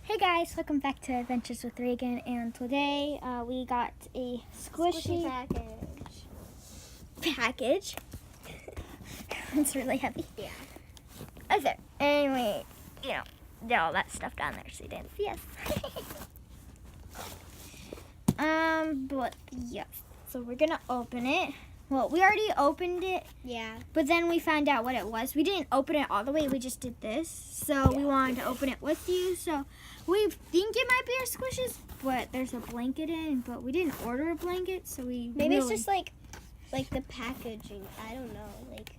Hey guys, welcome back to Adventures with Reagan, and today we got a squishy package. It's really heavy. Yeah. Okay, anyway, did all that stuff down there so you didn't see us. But yes, so we're gonna open it. Well, we already opened it. Yeah. But then we found out what it was. We didn't open it all the way. We just did this. So we wanted to open it with you. So we think it might be our squishes, but there's a blanket in. But we didn't order a blanket, so Maybe it's just like the packaging. I don't know. Like,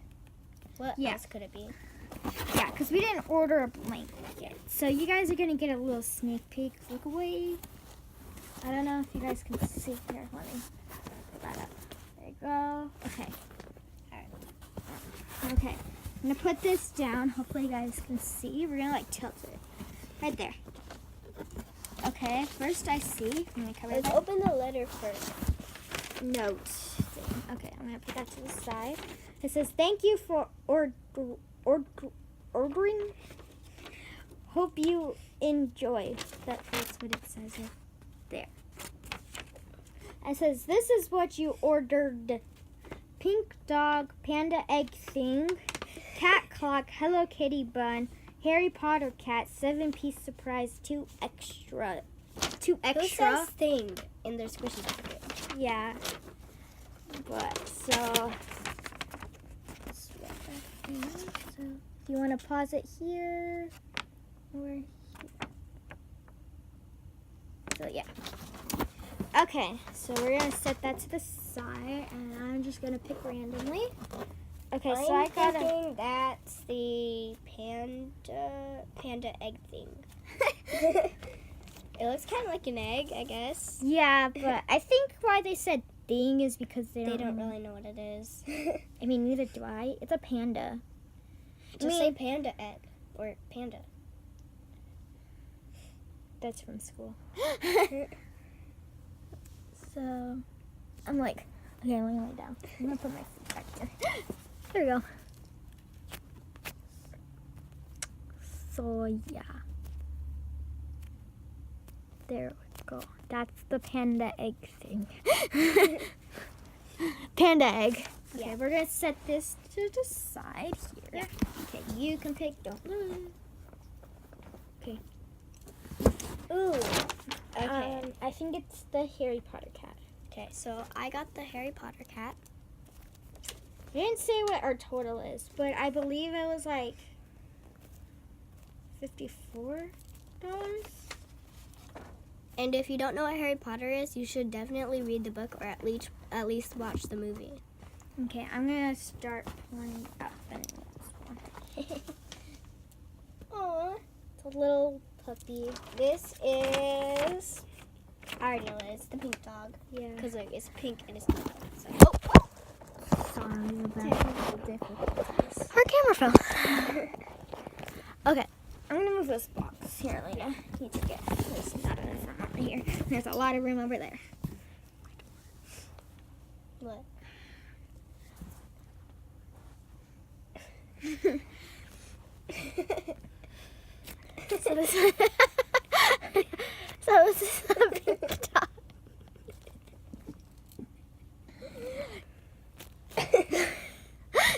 what else could it be? Yeah, because we didn't order a blanket. So you guys are going to get a little sneak peek. Look away. I don't know if you guys can see here. Let me put that up. There you go. Okay. All right. Okay. I'm going to put this down. Hopefully you guys can see. We're going to tilt it. Right there. Okay. First I see. Let me cover Let's that. open the letter first. Note thing. Okay. I'm going to put that to the side. It says, thank you for ordering. Hope you enjoy. That's what it says right there. It says, this is what you ordered. Pink dog, panda egg thing, cat clock, Hello Kitty bun, Harry Potter cat, 7-piece surprise, 2 extra. Who says thing in their squishy package? Yeah. But, so do you want to pause it here or here? So, yeah. Okay, so we're going to set that to the side, and I'm just going to pick randomly. Okay, so I got thinking that's the panda egg thing. It looks kind of like an egg, I guess. Yeah, but I think why they said thing is because they don't really know what it is. I mean, neither do I. It's a panda. Just say panda egg or panda. That's from school. So, I'm like, okay, let me lay down. I'm going to put my feet back here. There we go. So, yeah. There we go. That's the panda egg thing. Panda egg. Okay, Yeah. we're going to set this to the side here. Yeah. Okay, you can pick. Don't move. Okay. Ooh. Okay. I think it's the Harry Potter cat. Okay, so I got the Harry Potter cat. They didn't say what our total is, but I believe it was like $54. And if you don't know what Harry Potter is, you should definitely read the book or at least watch the movie. Okay, I'm gonna start playing up this one. Aww, it's a little puppy. This is, I already know it's the pink dog. Yeah. Because like it's pink and it's not. So. Sorry about difficulties. Our camera fell. Okay, I'm gonna move this box here, Lena. Need to get this out of the front over here. There's a lot of room over there. What? So this is a pink dog.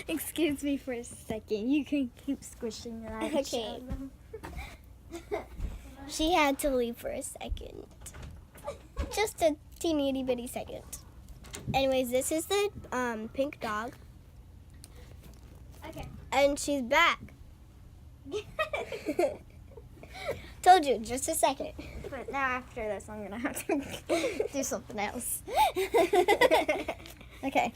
Excuse me for a second. You can keep squishing your eyes. Okay. She had to leave for a second. Just a teeny itty bitty second. Anyways, this is the pink dog. Okay. And she's back. Told you, just a second. But now after this, I'm gonna have to do something else. Okay.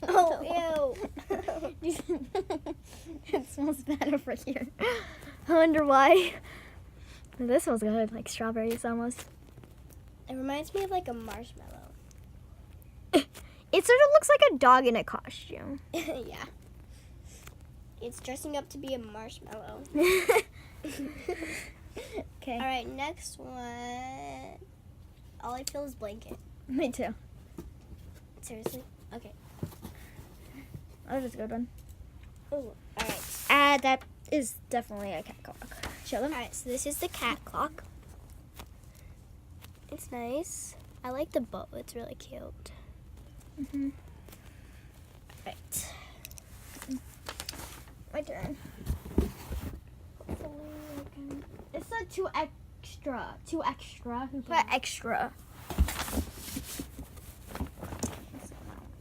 Oh, ew. It smells bad over here. I wonder why. This smells good, like strawberries almost. It reminds me of like a marshmallow. It sort of looks like a dog in a costume. Yeah. It's dressing up to be a marshmallow. Okay. All right, next one. All I feel is blanket. Me too. Seriously? Okay. That was a good one. Oh, all right. That is definitely a cat clock. Show them. Alright, so this is the cat clock. It's nice. I like the bow. It's really cute. Right. My turn. Hopefully I can. It's a two extra. Who put extra?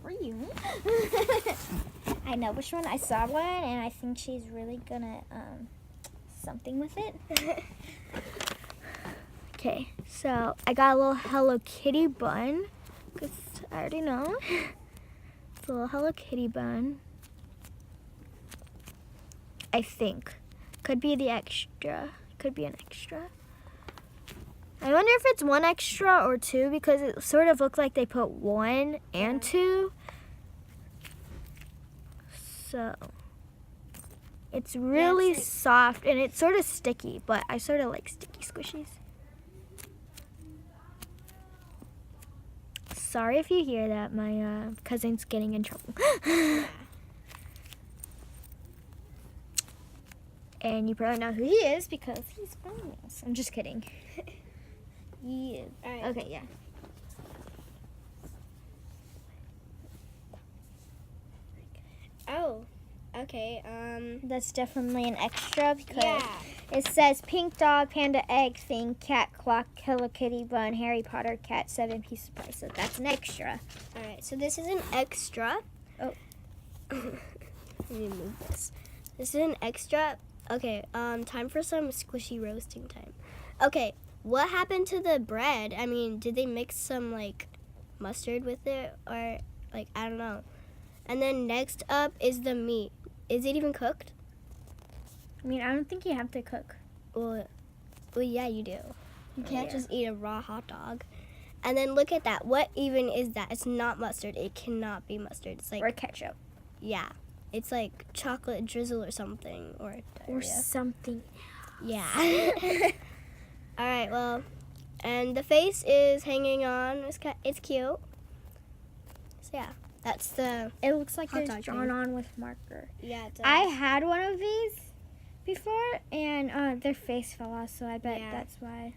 For you. I know which one. I saw one, and I think she's really gonna something with it. Okay, so I got a little Hello Kitty bun, because I already know. It's a little Hello Kitty bun. I think. Could be the extra. Could be an extra. I wonder if it's one extra or two, because it sort of looked like they put one and two. So it's really soft, and it's sort of sticky, but I sort of like sticky squishies. Sorry if you hear that. My cousin's getting in trouble. And you probably know who he is because he's famous. I'm just kidding. He is. All right. Okay, yeah. Oh, okay. That's definitely an extra because Yeah. it says pink dog, panda egg thing, cat clock, Hello Kitty bun, Harry Potter cat, 7-piece surprise. So that's an extra. All right. So this is an extra. Oh. Let me move this. This is an extra. Okay. Time for some squishy roasting time. Okay. What happened to the bread? I mean, did they mix some like mustard with it, or like I don't know. And then next up is the meat. Is it even cooked? I mean, I don't think you have to cook. Well, yeah, you do. You can't yeah. just eat a raw hot dog. And then look at that. What even is that? It's not mustard. It cannot be mustard. It's like Or ketchup. yeah, it's like chocolate drizzle or something, or Or something. yeah. All right. Well, and the face is hanging on. It's cute. So yeah, that's the It looks like Hot it's dog drawn thing. on with marker. yeah. It's I had one of these before, and their face fell off, so I bet Yeah. that's why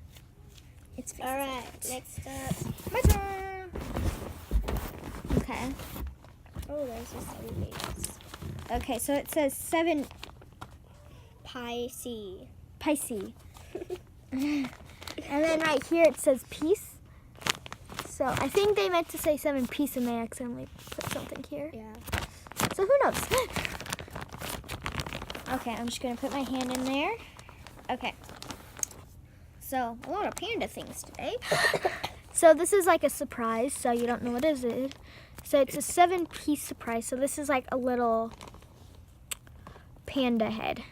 it's face. all right. Next up. My turn. Okay. Oh, there's just some face. Okay, so it says 7 Pisces. Pisces. And then right here it says piece. So I think they meant to say 7 piece and they accidentally put something here. Yeah. So who knows? Okay, I'm just gonna put my hand in there. Okay. So a lot of panda things today. So this is like a surprise, so you don't know what it is. So it's a 7-piece surprise. So this is like a little panda head.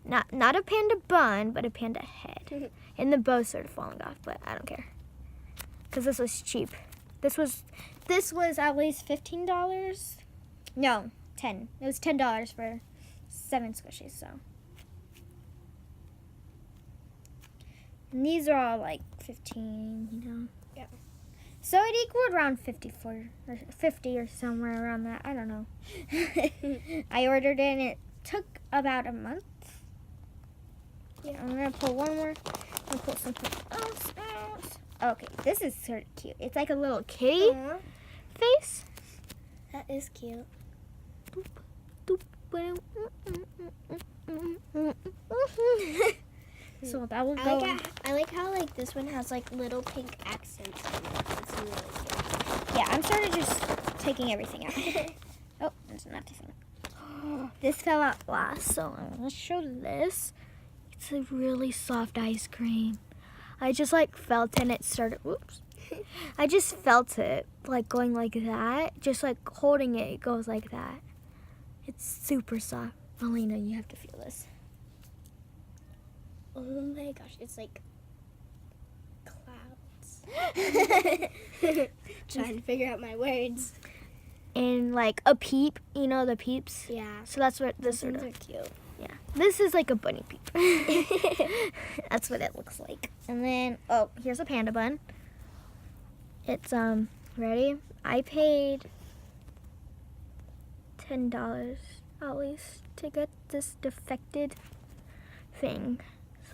Not a panda bun, but a panda head. And the bow's sort of falling off, but I don't care. Because this was cheap. This was at least $15. No, 10. It was $10 for 7 squishies, so. And these are all like 15, you know. Yeah. So it equaled around 54 or 50 or somewhere around that. I don't know. I ordered it and it took about a month. Yeah, I'm gonna pull one more. I'm gonna pull something else out. Okay, this is sort of cute. It's like a little kitty face. That is cute. So that will go. I like how like this one has like little pink accents on it. It's really cute. Yeah, I'm sort of just taking everything out. Oh, it's not this one. This fell out last, so I'm gonna show this. It's a really soft ice cream. I just like felt it and it started. Whoops. I just felt it like going like that. Just like holding it, it goes like that. It's super soft. Alina, you have to feel this. Oh my gosh, it's like clouds. Trying to figure out my words. And like a peep, you know the peeps? Yeah. So that's what this Those sort ones of. are cute. Yeah. This is like a bunny peep. That's what it looks like. And then, oh, here's a panda bun. It's, ready? I paid $10 at least to get this defected thing.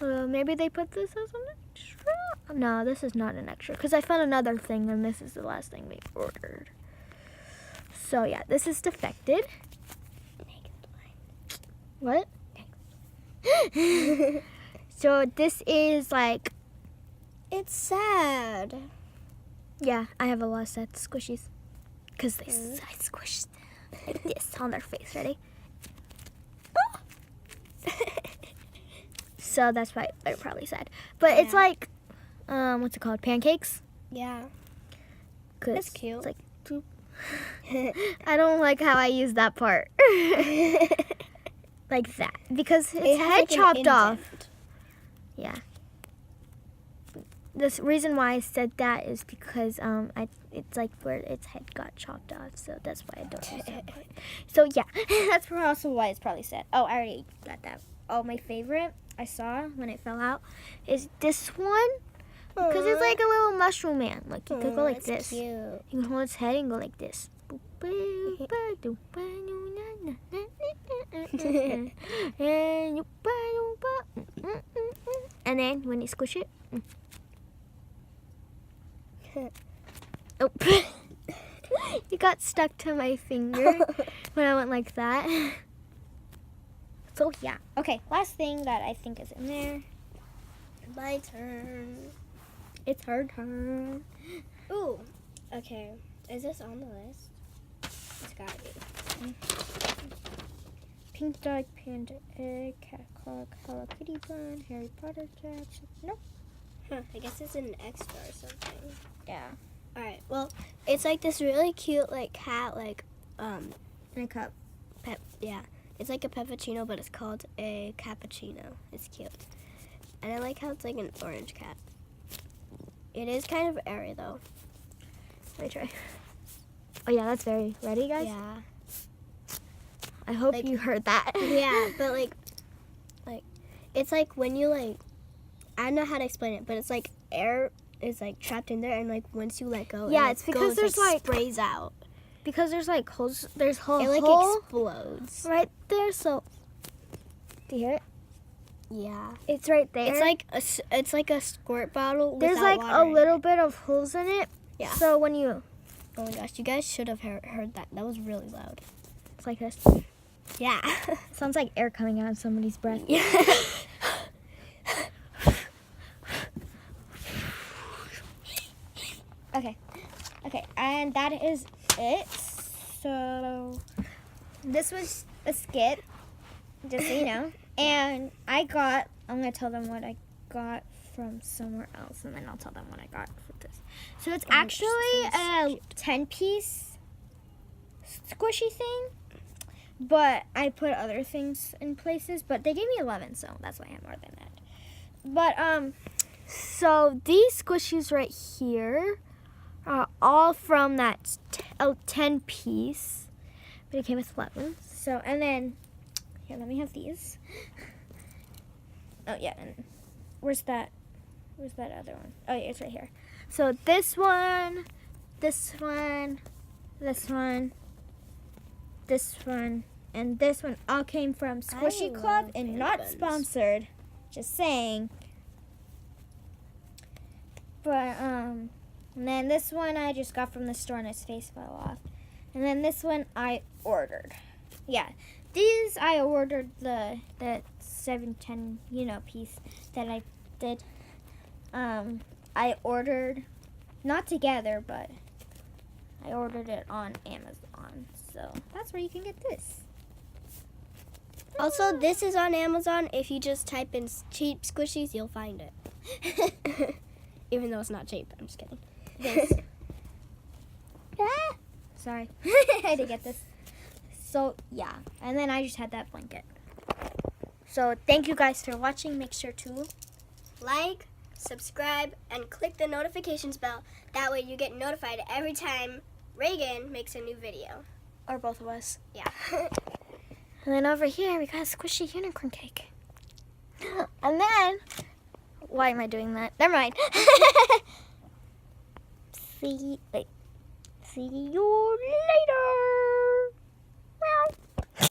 Maybe they put this as an extra? No, this is not an extra because I found another thing and this is the last thing we ordered. So yeah, this is defected. What? So this is like, It's sad. yeah, I have a lot of sad squishies because I squished them like this on their face. Ready? So that's why they're probably sad. But it's like, what's it called? Pancakes? Yeah. 'Cause That's cute. It's like, poop. I don't like how I use that part. Like that. Because its head chopped off. Yeah. The reason why I said that is because it's like where its head got chopped off. So that's why I don't use that part. So yeah, that's also why it's probably sad. Oh, I already got that. Oh, my favorite I saw when it fell out is this one. Because it's like a little mushroom man. Like you could go like this. Cute. You can hold its head and go like this. And then when you squish it. Oh, it got stuck to my finger when I went like that. So yeah. Okay, last thing that I think is in there. My turn. It's her turn. Ooh. Okay. Is this on the list? It's gotta be. Pink dog, panda egg, cat clock, Hello Kitty bun, Harry Potter caps. Nope. Huh. I guess it's an extra or something. Yeah. Alright. Well, it's like this really cute like cat like In a cup. yeah. It's like a peppuccino, but it's called a cappuccino. It's cute. And I like how it's like an orange cat. It is kind of airy though. Let me try. Oh yeah, that's very ready, guys. Yeah. I hope Like- you heard that. Yeah, but like it's like when you like, I don't know how to explain it, but it's like air is like trapped in there, and like once you let go, Yeah, it, it's because goes, there's, like like- sprays out. Because there's like holes. There's It hole like explodes. right there. So, do you hear it? Yeah. It's right there. It's like a squirt bottle. There's without like water a in little it. bit of holes in it. Yeah. So when you, Oh my gosh, you guys should have heard that. That was really loud. it's like this. Yeah. Sounds like air coming out of somebody's breath. Yeah. Okay, and that is it. So this was a skit, just so you know. And I'm gonna tell them what I got from somewhere else, and then I'll tell them what I got for this. So it's Oh my gosh, actually this is a 10-piece squishy thing, but I put other things in places, but they gave me 11, so that's why I have more than that. But, so these squishies right here are all from that 10-piece, but it came with 11. So, and then, here, let me have these. Oh, yeah, and where's that other one? Oh, yeah, it's right here. So this one, this one, this one, this one, and this one all came from Squishy Club love and not buns. sponsored. Just saying. But, and then this one I just got from the store and his face fell off. And then this one I ordered. Yeah. These I ordered the 7-10, piece that I did. I ordered, not together, but I ordered it on Amazon. So that's where you can get this. Also, this is on Amazon. If you just type in cheap squishies, you'll find it. Even though it's not cheap. I'm just kidding. This. Sorry. I had to get this. So, yeah. And then I just had that blanket. So, thank you guys for watching. Make sure to Like, subscribe, and click the notifications bell. That way you get notified every time Reagan makes a new video. or both of us. Yeah. And then over here, we got a squishy unicorn cake. And then, why am I doing that? Never mind. See you later.